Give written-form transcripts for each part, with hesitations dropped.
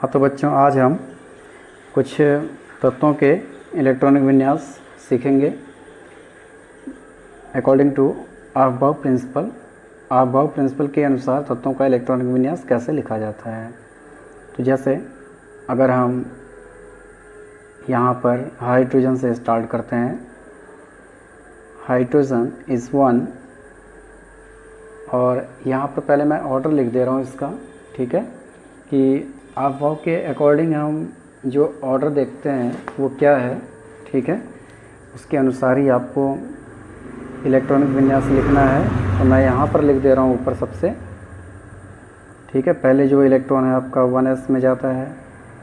हाँ तो बच्चों, आज हम कुछ तत्वों के इलेक्ट्रॉनिक विन्यास सीखेंगे according to Aufbau principle. Aufbau principle के अनुसार तत्वों का इलेक्ट्रॉनिक विन्यास कैसे लिखा जाता है। तो जैसे अगर हम यहाँ पर हाइड्रोजन से स्टार्ट करते हैं, हाइड्रोजन इज़ 1, और यहाँ पर पहले मैं ऑर्डर लिख दे रहा हूँ इसका, ठीक है, कि अबव के अकॉर्डिंग हम जो ऑर्डर देखते हैं वो क्या है, ठीक है, उसके अनुसार ही आपको इलेक्ट्रॉनिक विन्यास लिखना है। तो मैं यहाँ पर लिख दे रहा हूँ ऊपर सबसे, ठीक है। पहले जो इलेक्ट्रॉन है आपका 1s में जाता है,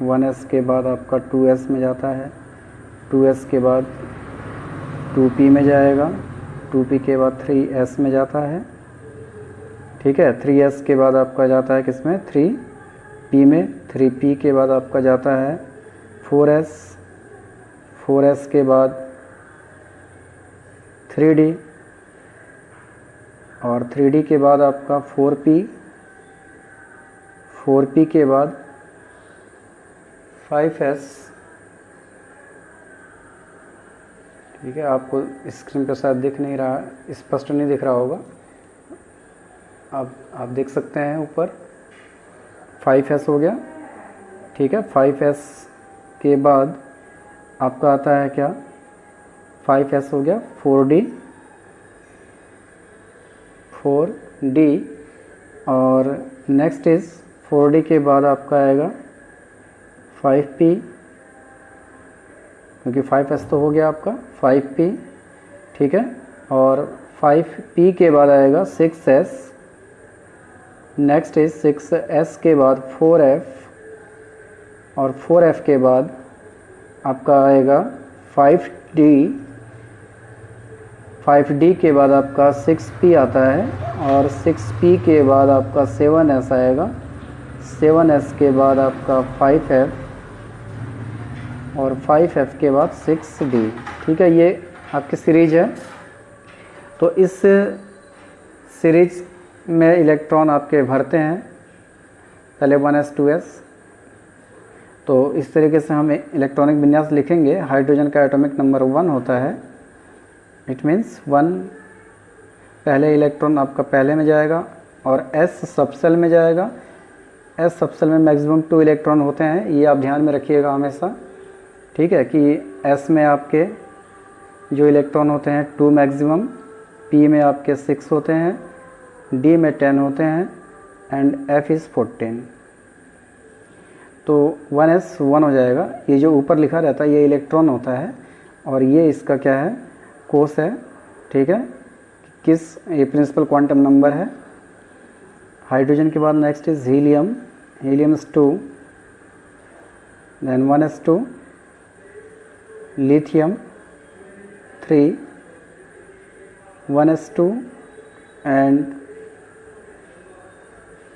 1s के बाद आपका 2s में जाता है, 2s के बाद 2p में जाएगा, 2p के बाद 3s में जाता है, ठीक है। 3s के बाद आपका जाता है किसमें, 3p में, 3p के बाद आपका जाता है 4s, 4s के बाद 3d, और 3d के बाद आपका 4p, 4p के बाद 5s, ठीक है। आपको स्क्रीन पर शायद दिख नहीं रहा, स्पष्ट नहीं दिख रहा होगा, आप देख सकते हैं ऊपर 5s हो गया, ठीक है। 5s के बाद आपका आता है क्या, 5s हो गया 4d, 4d, और नेक्स्ट इज 4d के बाद आपका आएगा 5p, क्योंकि 5s तो हो गया आपका 5p, ठीक है। और 5p के बाद आएगा 6s, नेक्स्ट इज 6s के बाद 4f, और 4f के बाद आपका आएगा 5d, 5d के बाद आपका 6p आता है, और 6p के बाद आपका 7s आएगा, 7s के बाद आपका 5f, और 5f के बाद 6d, ठीक है। ये आपकी सीरीज है। तो इस सीरीज में इलेक्ट्रॉन आपके भरते हैं, पहले 1s 2s। तो इस तरीके से हम इलेक्ट्रॉनिक विन्यास लिखेंगे। हाइड्रोजन का एटॉमिक नंबर 1 होता है, इट मीन्स 1, पहले इलेक्ट्रॉन आपका पहले में जाएगा और s सबसेल में जाएगा। s सबसेल में मैक्सिमम 2 इलेक्ट्रॉन होते हैं, ये आप ध्यान में रखिएगा हमेशा, ठीक है, कि s में आपके जो इलेक्ट्रॉन होते हैं 2 मैक्सिमम, p में आपके 6 होते हैं, d में 10 होते हैं, एंड f इज़ 14। तो 1s 1 हो जाएगा। ये जो ऊपर लिखा रहता है ये इलेक्ट्रॉन होता है, और ये इसका क्या है, कोस है, ठीक है, किस, ये प्रिंसिपल क्वांटम नंबर है। हाइड्रोजन के बाद next is helium, helium is 2, then 1s2, lithium 3, 1s2, and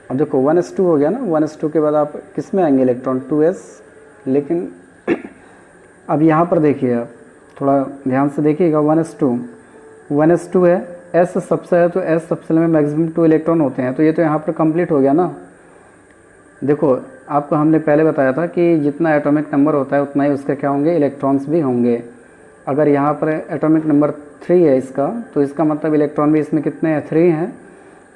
अब देखो 1s2 हो गया ना, 1s2 के बाद आप किस में आएंगे इलेक्ट्रॉन, 2s। लेकिन अब यहाँ पर देखिए, आप थोड़ा ध्यान से देखिएगा, 1s2 है, s सबसे है, तो s सबसेल में मैक्सिमम 2 इलेक्ट्रॉन होते हैं। तो ये तो यहाँ पर कंप्लीट हो गया ना। देखो आपको हमने पहले बताया था कि जितना एटॉमिक नंबर होता है उतना ही उसके क्या होंगे, इलेक्ट्रॉन्स भी होंगे। अगर यहाँ पर एटॉमिक नंबर 3 है इसका, तो इसका मतलब इलेक्ट्रॉन भी इसमें कितने हैं, 3 हैं।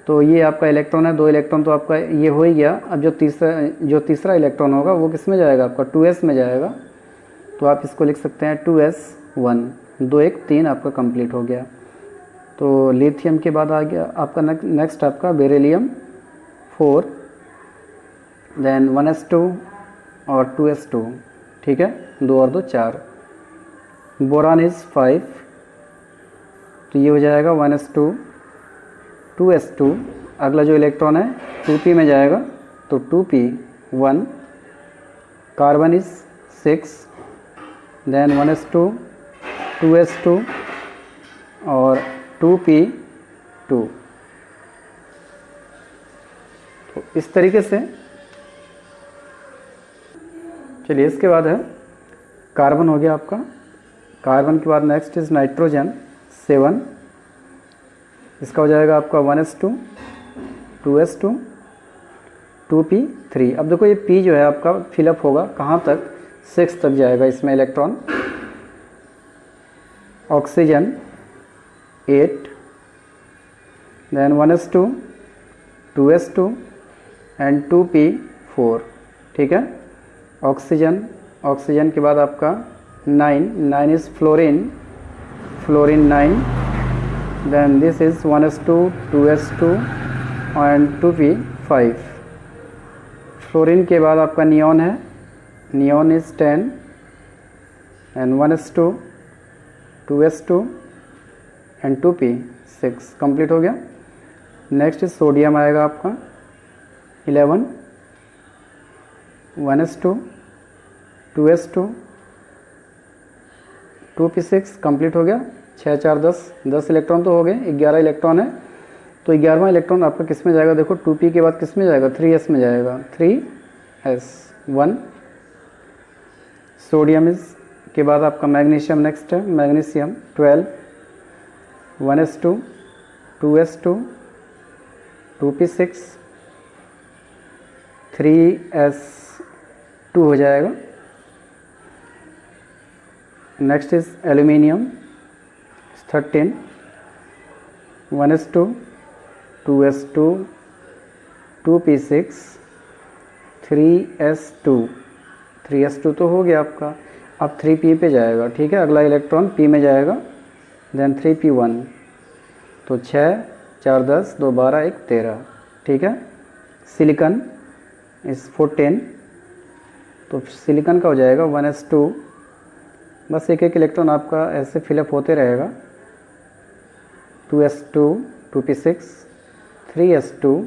तो ये आपका इलेक्ट्रॉन है, 2 इलेक्ट्रॉन तो आपका ये हो ही गया। अब जो तीसरा इलेक्ट्रॉन होगा वो किस में जाएगा, आपका 2s में जाएगा। तो आप इसको लिख सकते हैं 2s1, 2 1 3 आपका कंप्लीट हो गया। तो लिथियम के बाद आ गया आपका नेक्स्ट आपका बेरिलियम 4, देन 1s2 और 2s2, ठीक है, 2 और 2 4। बोरान इज़ 5, तो ये हो जाएगा 1s2, 2s2। अगला जो इलेक्ट्रॉन है 2p में जाएगा, तो 2p 1, carbon is 6, then 1s2, 2s2 और 2p 2। तो इस तरीके से चलिए, इसके बाद है कार्बन हो गया आपका। कार्बन के बाद नेक्स्ट इज नाइट्रोजन 7, इसका हो जाएगा आपका 1s2, 2s2, 2p3। अब देखो ये p जो है आपका फिलअप होगा कहाँ तक, 6 तक जाएगा इसमें electron. Oxygen 8, then 1s2, 2s2 and 2p4, ठीक है। ऑक्सीजन के बाद आपका 9 is fluorine 9, then this is 1s2, 2s2 and 2p5। Fluorine के बाद आपका नियॉन है, neon is 10 and 1s2, 2s2 and 2p6, complete हो गया। नेक्स्ट इज सोडियम आएगा आपका 11, 1s2, 2s2, 2p6, कंप्लीट हो गया। 6 4 10 इलेक्ट्रॉन तो हो गए, 11 इलेक्ट्रॉन है। तो 11वां इलेक्ट्रॉन आपका किस में जाएगा, देखो 2p के बाद किस में जाएगा, 3s में जाएगा, 3s1। सोडियम इज के बाद आपका मैग्नीशियम नेक्स्ट है, magnesium 12, 1s2, 2s2, 2p6, 3s2 हो जाएगा। Next is aluminium 13, 1s2, 2s2, 2p6, 3s2 तो हो गया आपका। अब 3p पे जाएगा, ठीक है, अगला इलेक्ट्रॉन p में जाएगा, देन 3p1। तो 6 4 10 2 12 1 13, ठीक है। सिलिकन इस 14, तो सिलिकन का हो जाएगा 1s2। बस एक एक इलेक्ट्रॉन आपका ऐसे फिलअप होते रहेगा। 2s2, 2p6, 3s2,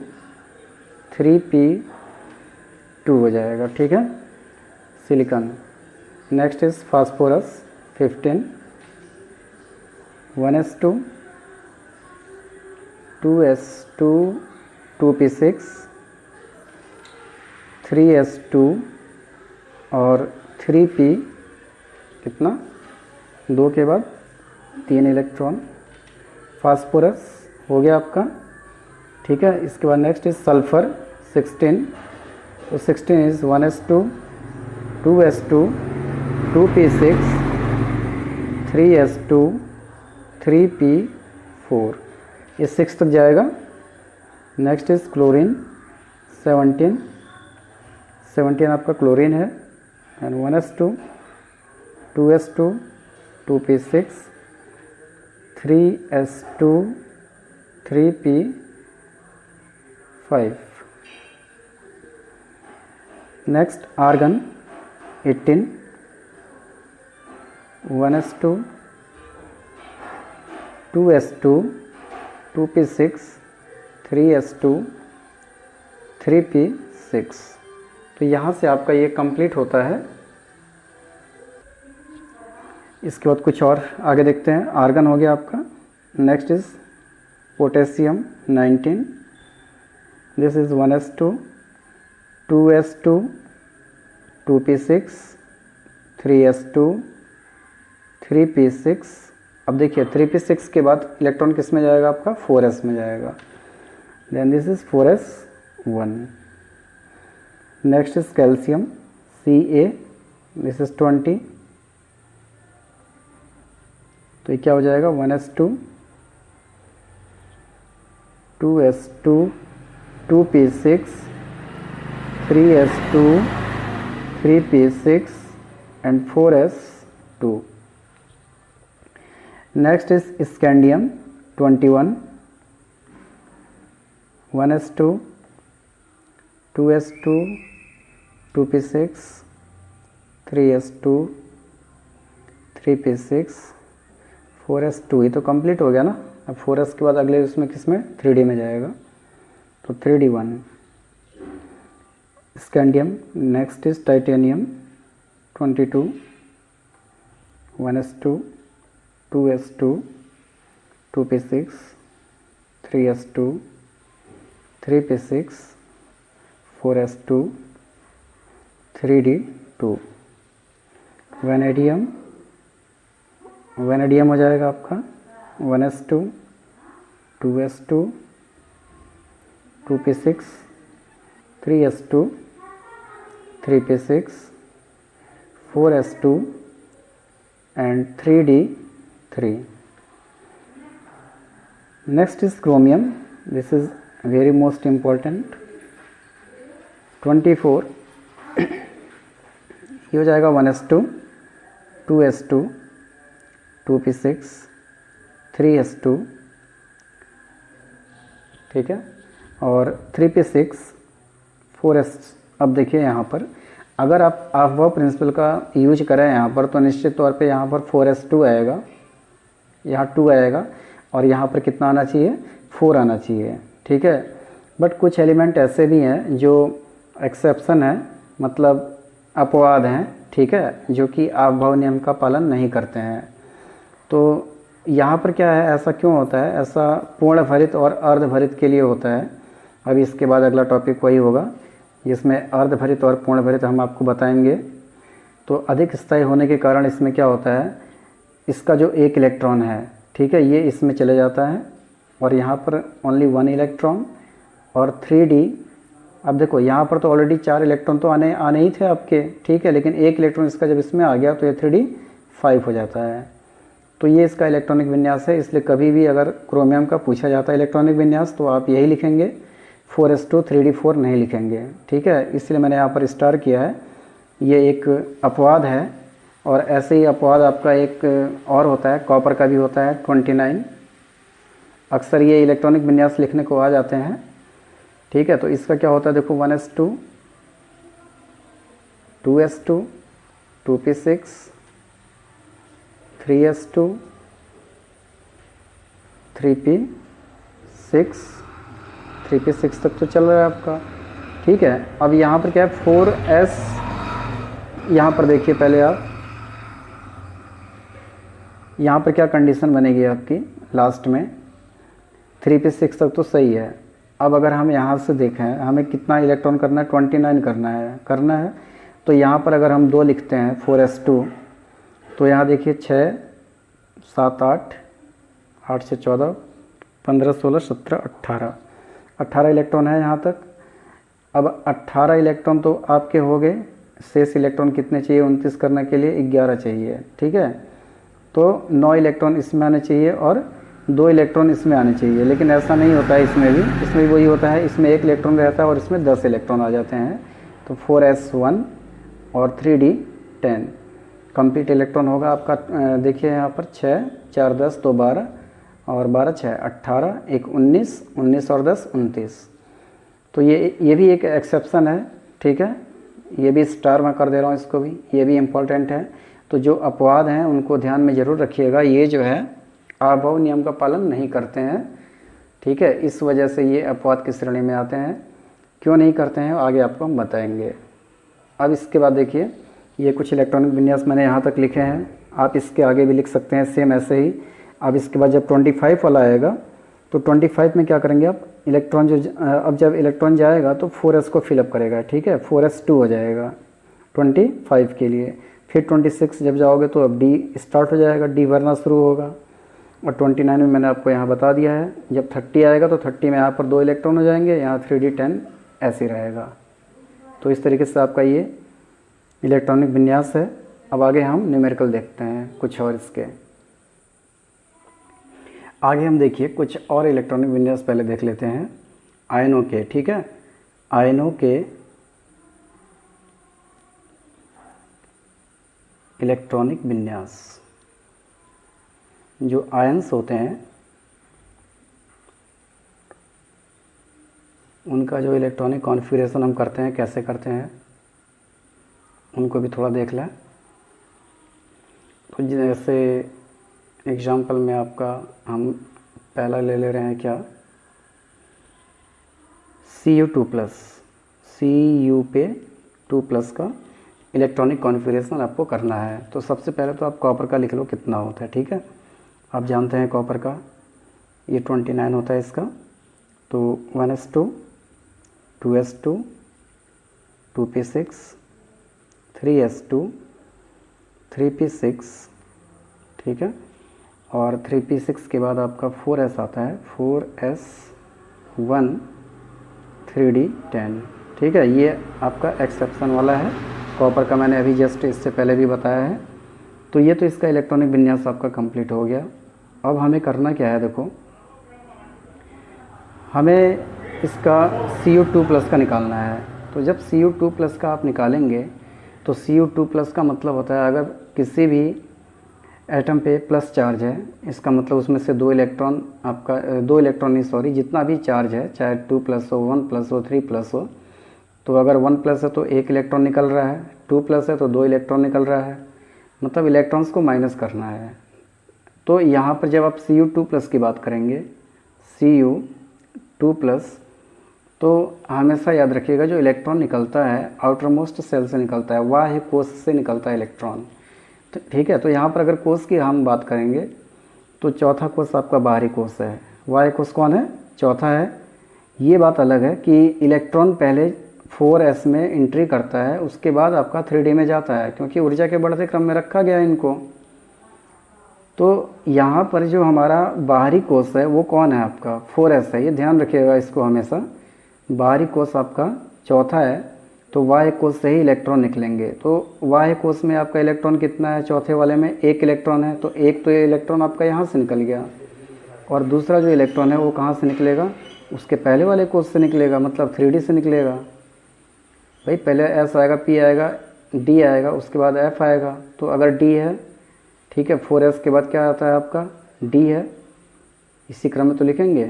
3p2 हो जाएगा, ठीक है, silicon. Next is phosphorus 15, 1s2, 2s2, 2p6, 3s2 और 3p, कितना, 2 के बाद 3 इलेक्ट्रॉन। फास्फोरस हो गया आपका, ठीक है। इसके बाद नेक्स्ट इज सल्फर 16, तो 16 is 1s2, 2s2, 2p6, 3s2, 3p4, ये 6 तक जाएगा। नेक्स्ट इज क्लोरीन 17 आपका क्लोरीन है, and 1s2, 2s2, 2p6, 3s2, 3p5। Next argon 18, 1s2, 2s2, 2p6, 3s2, 3p6। तो यहाँ से आपका ये कंप्लीट होता है। इसके बाद कुछ और आगे देखते हैं। आर्गन हो गया आपका। Next is potassium 19, this is 1s2, 2s2, 2p6, 3s2, 3p6। अब देखिए 3p6 के बाद इलेक्ट्रॉन किस में जाएगा आपका, 4s में जाएगा, then this is 4s1। Next is calcium Ca, this is 20, तो ये क्या हो जाएगा, 1s2, 2s2, 2p6, 3s2, 3p6 and 4s2। Next is scandium 21, 1s2, 2s2, 2p6, 3s2, 3p6, 4s2। ये तो कंप्लीट हो गया ना। अब 4s के बाद अगले उसमें किसमें, 3d में जाएगा, तो 3d1 scandium. Next is titanium 22, 1s2, 2s2, 2p6, 3s2, 3p6, 4s2, 3d2। Vanadium हो जाएगा आपका 1s2, 2s2, 2p6, 3s2, 3p6, 4s2 and 3d3. Next is chromium. This is very most important. 24 ये हो जाएगा 1s2, 2s2, 2p6, 3s2, ठीक है, और 3p6, 4s। अब देखिए यहाँ पर अगर आप वह प्रिंसिपल का यूज करें यहाँ पर तो निश्चित तौर पे यहाँ पर 4s2 आएगा, यहाँ 2 आएगा और यहाँ पर कितना आना चाहिए, 4 आना चाहिए, ठीक है। बट कुछ एलिमेंट ऐसे भी हैं जो एक्सेप्शन है, मतलब अपवाद हैं, ठीक है, जो कि आव्भाव नियम का पालन नहीं करते हैं। तो यहाँ पर क्या है, ऐसा क्यों होता है, ऐसा पूर्ण भरित और अर्धभरित के लिए होता है। अभी इसके बाद अगला टॉपिक वही होगा जिसमें अर्धभरित और पूर्ण भरित हम आपको बताएंगे। तो अधिक स्थायी होने के कारण इसमें क्या होता है, इसका जो एक इलेक्ट्रॉन है, ठीक है, ये इसमें चले जाता है और यहाँ पर ओनली 1 इलेक्ट्रॉन। और 3d, अब देखो यहाँ पर तो ऑलरेडी 4 इलेक्ट्रॉन तो आने ही थे आपके, ठीक है, लेकिन एक इलेक्ट्रॉन इसका जब इसमें आ गया तो ये 3d5 हो जाता है। तो ये इसका इलेक्ट्रॉनिक विन्यास है। इसलिए कभी भी अगर क्रोमियम का पूछा जाता है इलेक्ट्रॉनिक विन्यास तो आप यही लिखेंगे, 4s2 3d4 नहीं लिखेंगे, ठीक है। इसलिए मैंने यहाँ पर स्टार किया है, ये एक अपवाद है। और ऐसे ही अपवाद आपका एक और होता है, कॉपर का भी होता है 29। अक्सर ये इलेक्ट्रॉनिक विन्यास लिखने को आ जाते हैं, ठीक है। तो इसका क्या होता है, देखो 1s2, 2s2, 2p6, 3s2, 3p6, 3p6 तक तो चल रहा है आपका, ठीक है। अब यहाँ पर क्या है, 4s, यहाँ पर देखिए पहले आप, यहाँ पर क्या कंडीशन बनेगी आपकी लास्ट में, 3p6 तक तो सही है। अब अगर हम यहाँ से देखें हमें कितना इलेक्ट्रॉन करना है, 29 करना है। तो यहाँ पर अगर हम 2 लिखते हैं 4s2, तो यहाँ देखिए 6, 7, 8, 8 से 14, 15, 16, 17, 18 इलेक्ट्रॉन है यहाँ तक। अब 18 इलेक्ट्रॉन तो आपके हो गए, शेष इलेक्ट्रॉन कितने चाहिए 29 करने के लिए, 11 चाहिए, ठीक है। तो 9 इलेक्ट्रॉन इसमें आने चाहिए और 2 इलेक्ट्रॉन इसमें आने चाहिए, लेकिन ऐसा नहीं होता है। इसमें भी वही होता है, इसमें 1 इलेक्ट्रॉन रहता है और इसमें 10 इलेक्ट्रॉन आ जाते हैं। तो 4s1 और 3d10 कंप्लीट इलेक्ट्रॉन होगा आपका। देखिए यहाँ पर 6, 4, 10, 2, 12 और 12, 6, 18, 1, 19, 19 और 10, 29। तो ये भी एक एक्सेप्शन है, ठीक है। ये भी स्टार में कर दे रहा हूँ इसको भी, ये भी इम्पोर्टेंट है। तो जो अपवाद हैं उनको ध्यान में ज़रूर रखिएगा, ये जो है आव्भाव नियम का पालन नहीं करते हैं, ठीक है। इस वजह से ये अपवाद की श्रेणी में आते हैं। क्यों नहीं करते हैं आगे आपको हम बताएंगे। अब इसके बाद देखिए, ये कुछ इलेक्ट्रॉनिक विन्यास मैंने यहाँ तक लिखे हैं, आप इसके आगे भी लिख सकते हैं सेम ऐसे ही। अब इसके बाद जब 25 वाला आएगा तो 25 में क्या करेंगे आप, इलेक्ट्रॉन जो अब जब इलेक्ट्रॉन जाएगा तो 4s को फिलअप करेगा, ठीक है, 4s2 हो जाएगा 25 के लिए। फिर 26 जब जाओगे तो अब d स्टार्ट हो जाएगा, d भरना शुरू होगा। और 29 में मैंने आपको यहाँ बता दिया है, जब 30 आएगा तो 30 में यहाँ पर 2 इलेक्ट्रॉन हो जाएंगे, यहाँ 3d10 ऐसे रहेगा। तो इस तरीके से आपका ये इलेक्ट्रॉनिक विन्यास है। अब आगे हम न्यूमेरिकल देखते हैं कुछ और इसके आगे। हम देखिए कुछ और इलेक्ट्रॉनिक विन्यास पहले देख लेते हैं आयनों के, ठीक है। आयनों के इलेक्ट्रॉनिक विन्यास, जो आयन्स होते हैं उनका जो इलेक्ट्रॉनिक कॉन्फ़िगरेशन हम करते हैं, कैसे करते हैं, उनको भी थोड़ा देख लें। तो जैसे एग्जाम्पल में आपका हम पहला ले रहे हैं क्या, Cu2+, Cu पे 2+ का इलेक्ट्रॉनिक कॉन्फ़िगरेशन आपको करना है। तो सबसे पहले तो आप कॉपर का लिख लो कितना होता है, ठीक है। आप जानते हैं कॉपर का ये 29 होता है इसका। तो 1s2, 2s2, 2p6, 3s2, 3p6, ठीक है। और 3p6 के बाद आपका 4s आता है, 4s1, 3d10, ठीक है, ये आपका एक्सेप्शन वाला है। कॉपर का मैंने अभी जस्ट इससे पहले भी बताया है। तो ये तो इसका इलेक्ट्रॉनिक विन्यास आपका कंप्लीट हो गया। अब हमें करना क्या है, देखो हमें इसका Cu2+ का निकालना है। तो जब Cu2+ का आप निकालेंगे तो Cu2+ का मतलब होता है अगर किसी भी एटम पे प्लस चार्ज है, इसका मतलब उसमें से 2 इलेक्ट्रॉन आपका 2 इलेक्ट्रॉन नहीं सॉरी, जितना भी चार्ज है चाहे 2+ हो, 1+ हो, 3+ हो, तो अगर 1+ है तो 1 इलेक्ट्रॉन निकल रहा है, 2+ है तो 2 इलेक्ट्रॉन निकल रहा है, मतलब इलेक्ट्रॉन्स को माइनस करना है। तो यहाँ पर जब आप Cu2+ की बात करेंगे, Cu2+, तो हमेशा याद रखिएगा जो इलेक्ट्रॉन निकलता है आउटर मोस्ट सेल से निकलता है, बाह्य कोश से निकलता है इलेक्ट्रॉन। तो ठीक है, तो यहाँ पर अगर कोश की हम बात करेंगे तो चौथा कोश आपका बाहरी कोश है, बाह्य कोश कौन है, चौथा है। ये बात अलग है कि इलेक्ट्रॉन पहले 4s में एंट्री करता है, उसके बाद आपका 3D में जाता है, क्योंकि ऊर्जा के बढ़ते क्रम में रखा गया है इनको। तो यहाँ पर जो हमारा बाहरी कोश है वो कौन है आपका, 4s है, ये ध्यान रखिएगा इसको हमेशा। बाहरी कोश आपका चौथा है, तो बाह्य कोश से ही इलेक्ट्रॉन निकलेंगे। तो बाह्य कोश में आपका इलेक्ट्रॉन कितना है, चौथे वाले में 1 इलेक्ट्रॉन है, तो एक तो इलेक्ट्रॉन आपका यहाँ से निकल गया, और दूसरा जो इलेक्ट्रॉन है वो कहाँ से निकलेगा, उसके पहले वाले कोश से निकलेगा, मतलब 3D से निकलेगा। भाई पहले S आएगा, P आएगा, D आएगा, उसके बाद F आएगा। तो अगर D है, ठीक है, 4s के बाद क्या आता है आपका, D है, इसी क्रम में तो लिखेंगे।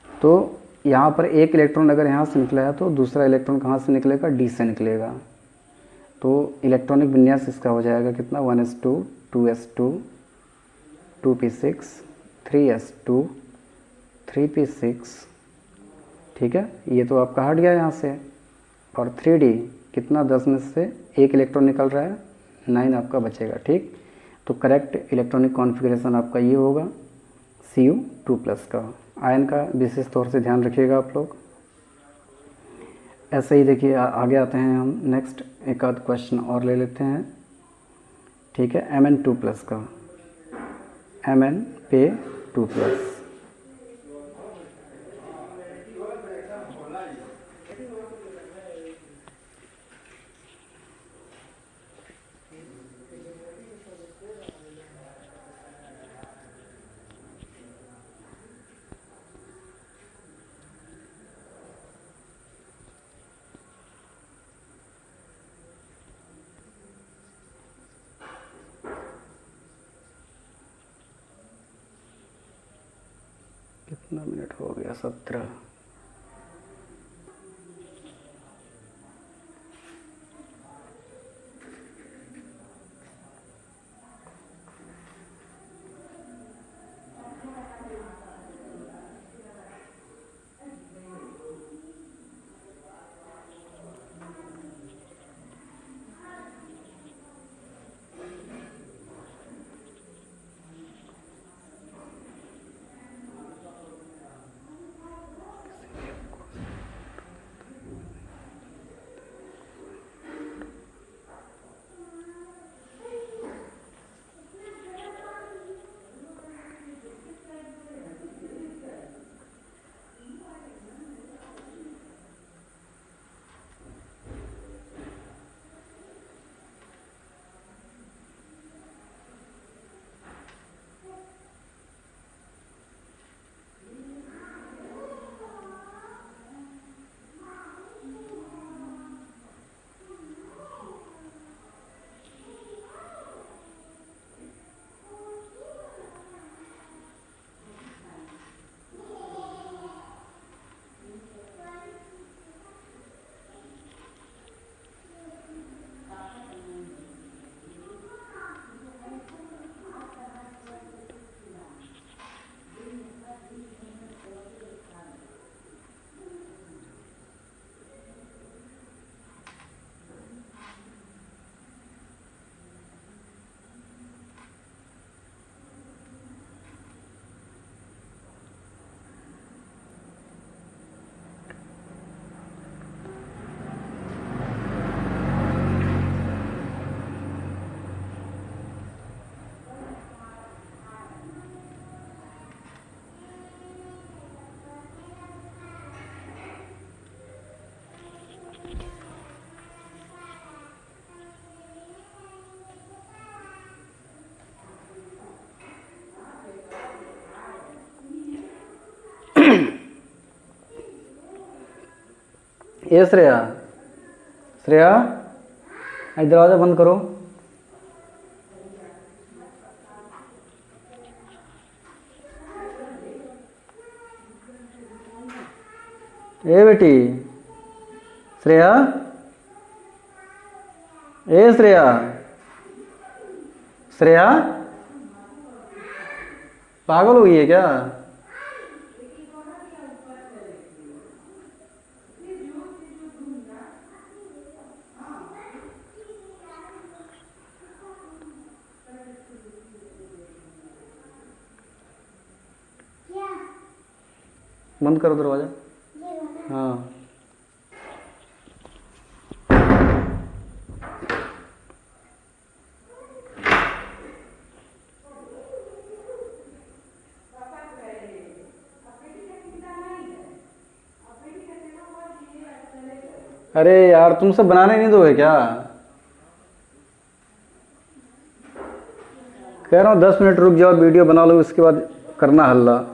तो यहाँ पर 1 इलेक्ट्रॉन अगर यहाँ से निकला है तो दूसरा इलेक्ट्रॉन कहाँ से निकलेगा, D से निकलेगा। तो इलेक्ट्रॉनिक विन्यास इसका हो जाएगा कितना, 1s2, 2s2, 2p6, 3s2, 3p6, ठीक है, ये तो आपका हट गया यहाँ से। और 3D कितना, 10 में से 1 इलेक्ट्रॉन निकल रहा है, 9 आपका बचेगा। ठीक, तो करेक्ट इलेक्ट्रॉनिक कॉन्फ़िगरेशन आपका ये होगा Cu2+ का। आयन का विशेष तौर से ध्यान रखिएगा आप लोग। ऐसे ही देखिए आगे आते हैं हम, नेक्स्ट एक आध क्वेश्चन और ले लेते हैं। ठीक है, Mn2+ का, Mn2+, कितना मिनट हो गया, 17। ए श्रेया, श्रेया आज दरवाज़ा बंद करो। ए बेटी श्रेया, ए श्रेया, श्रेया पागल हो गई है क्या? बंद करो दरवाजा। हाँ अरे यार तुमसे बनाने नहीं दोगे क्या? कह रहा हूँ 10 मिनट रुक जाओ, वीडियो बना लो, उसके बाद करना हल्ला।